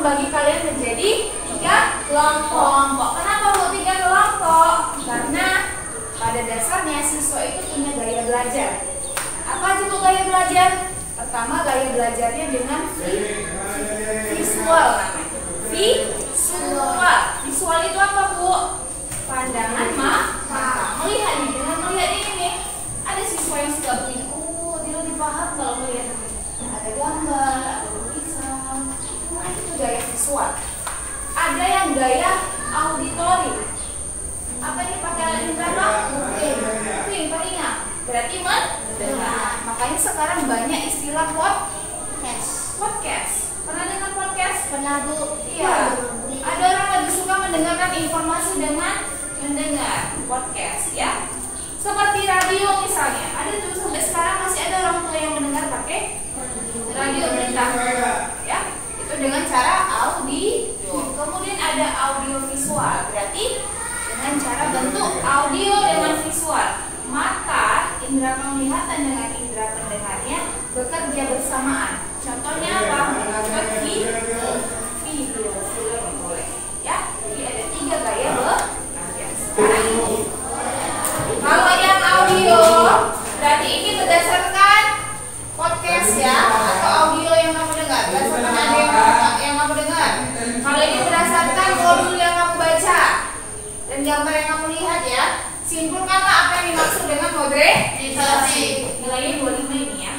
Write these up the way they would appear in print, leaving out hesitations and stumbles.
membagi kalian menjadi 3 kelompok. Kenapa Bu 3 kelompok? Karena pada dasarnya siswa itu punya gaya belajar. Apa aja Bu gaya belajar? Pertama, gaya belajarnya dengan visual namanya. Visual. Visual itu apa Bu? Pandangan mata. Melihat nih, dengan melihat ini nih. Ada siswa yang suka begini. Oh, dia lebih paham kalau melihat ada gambar, ada lukisan. Nah, itu gaya visual. Ada yang gaya auditori. Apa ini pakai alat indera? Kuping, telinga. Berarti mendengar. Makanya sekarang banyak istilah podcast. Pernah dengar podcast? Pernah Bu. Iya. Ada orang lebih suka mendengarkan informasi dengan mendengar podcast ya. Seperti radio misalnya. Ada tuh sampai sekarang masih ada orang tua yang mendengar pakai radio berita. Ya. Itu dengan cara audio. Kemudian ada audio visual. Berarti dengan cara bentuk audio dengan visual. Mata, indera penglihatan dengan indera pendengarnya bekerja bersamaan. Contohnya apa? Menonton video, film boleh. Ya, jadi ada 3 gaya belajar. Sekarang ini, kalau yang audio, berarti ini berdasarkan podcast ya, atau audio yang kamu dengar, berdasarkan ada yang kamu dengar. Kalau ini berdasarkan modul yang kamu baca dan gambar yang kamu lihat ya. Simpulkanlah apa yang dimaksud dengan modernisasi. Nilainya 25 ini ya.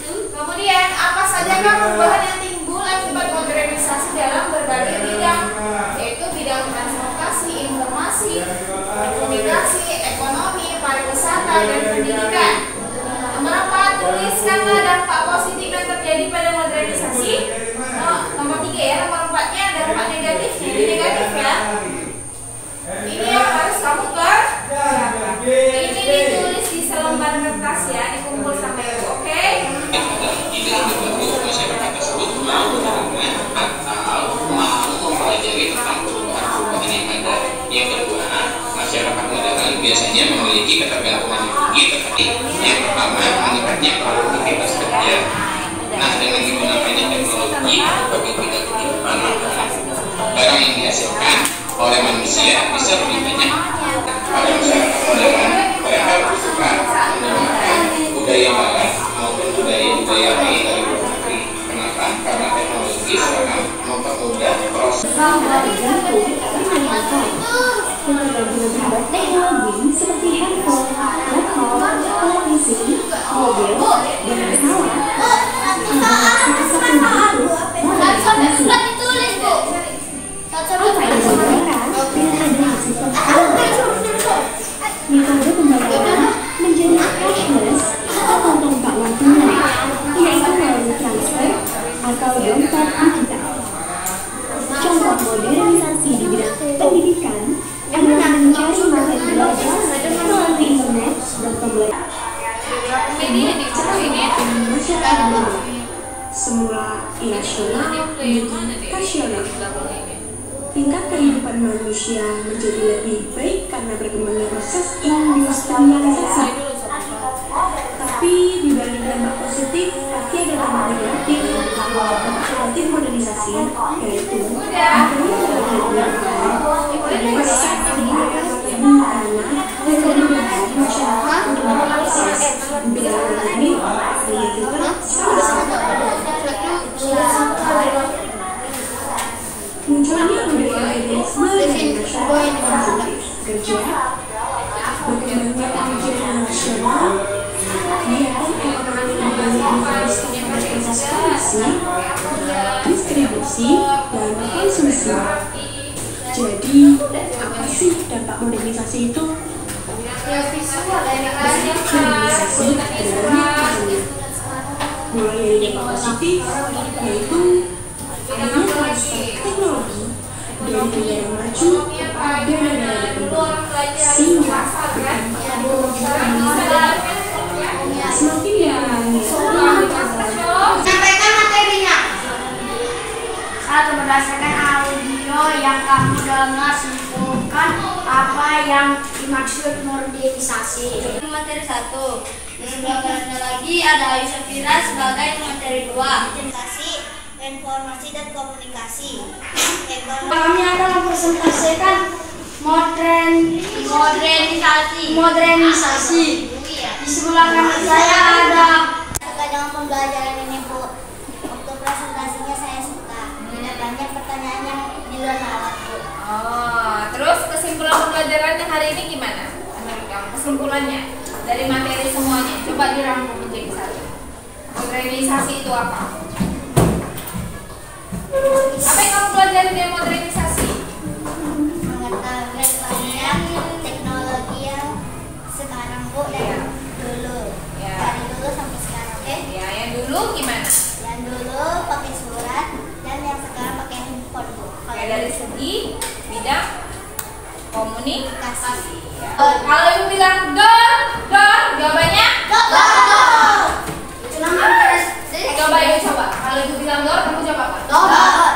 Kemudian apa saja perubahan yang timbul akibat modernisasi dalam berbagai bidang, yaitu bidang transportasi, informasi, komunikasi, ekonomi, pariwisata, dan pendidikan. Nomor 4, tuliskanlah dampak positif yang terjadi pada modernisasi. Nomor 3 ya, nomor 4-nya dampak negatifnya. Ini negatif ya. Ini yang harus kamu kerjakan. Ini ditulis di selembar kertas ya, dikumpul sampai itu, oke? Masyarakat tersebut mau menerima atau mau mempelajari tentang perubahan-perubahan yang ada. Yang kedua, masyarakat modern biasanya memiliki ketergantungan yang tinggi terkait yang pertama meningkatnya produktivitas kerja. Nah, dengan digunakannya teknologi bagi bidang kehidupan, barang yang dihasilkan oleh manusia bisa lebih banyak. Pada masyarakat modern, mereka bersuka menggunakan budaya barat maupun budaya-budaya lain dari luar negeri. Kenapa? Karena teknologi sekarang mempermudah proses. Teknologi seperti handphone, laptop, televisi, mobil, dan pesawat. ditulis Bu. Apa yang dilakukan dengan adanya sistem metode pembayaran menjadi cashless atau tanpa uang tunai, yaitu melalui transfer atau dompet digital. Contoh modernisasi di bidang pendidikan adalah mencari materi belajar melalui internet dan pembelajaran. Masyarakat global semula irasional menjadi rasional. Tingkat kehidupan manusia menjadi lebih baik karena berkembangnya proses industrialisasi. Tapi dibanding dampak positif, pasti ada dampak negatif. Seperti modernisasi, yaitu masyarakat untuk mengakses budaya ini munculnya budaya idealisme dan masyarakat kerja, berkembangnya pemikiran nasional, kegiatan ekonomi berbasis pada proses produksi, distribusi, dan konsumsi. Jadi, apa sih dampak modernisasi itu? Modernisasi adalah mulai dari dampak positif, yaitu adanya transfer teknologi dari negara maju pada negara berkembang, sehingga semakin dimengerti. Sampaikan materinya. Satu, berdasarkan audio yang kamu dengar, simpulkan apa yang dimaksud modernisasi. Materi 1. Di sebelah kanannya lagi ada Ayu Safira sebagai materi 2. Modernisasi informasi dan komunikasi. Kami akan mempresentasikan modernisasi. Di sebelah kanan saya ada. Suka dengan pembelajaran ini, Bu. Waktu presentasinya saya suka. Tidak banyak pertanyaan yang di luar nalar, Bu. Oh, terus kesimpulan pembelajarannya hari ini gimana? Menurut kamu kesimpulannya dari materi semuanya, coba dirangkum menjadi satu. Modernisasi itu apa? Apa yang kamu pelajari dari modernisasi? Mengetahui banyak teknologi yang sekarang, Bu, dan dulu. Ya. Dari dulu sampai sekarang. Ya, yang dulu gimana? Yang dulu pakai surat dan yang sekarang pakai handphone, Bu. Oke, dari segi bidang komunikasi. Ya. Oh. Kalau ibu bilang dor, jawabannya? Dor. Coba ibu coba. Kalau ibu bilang dor, kamu jawab apa? Dor.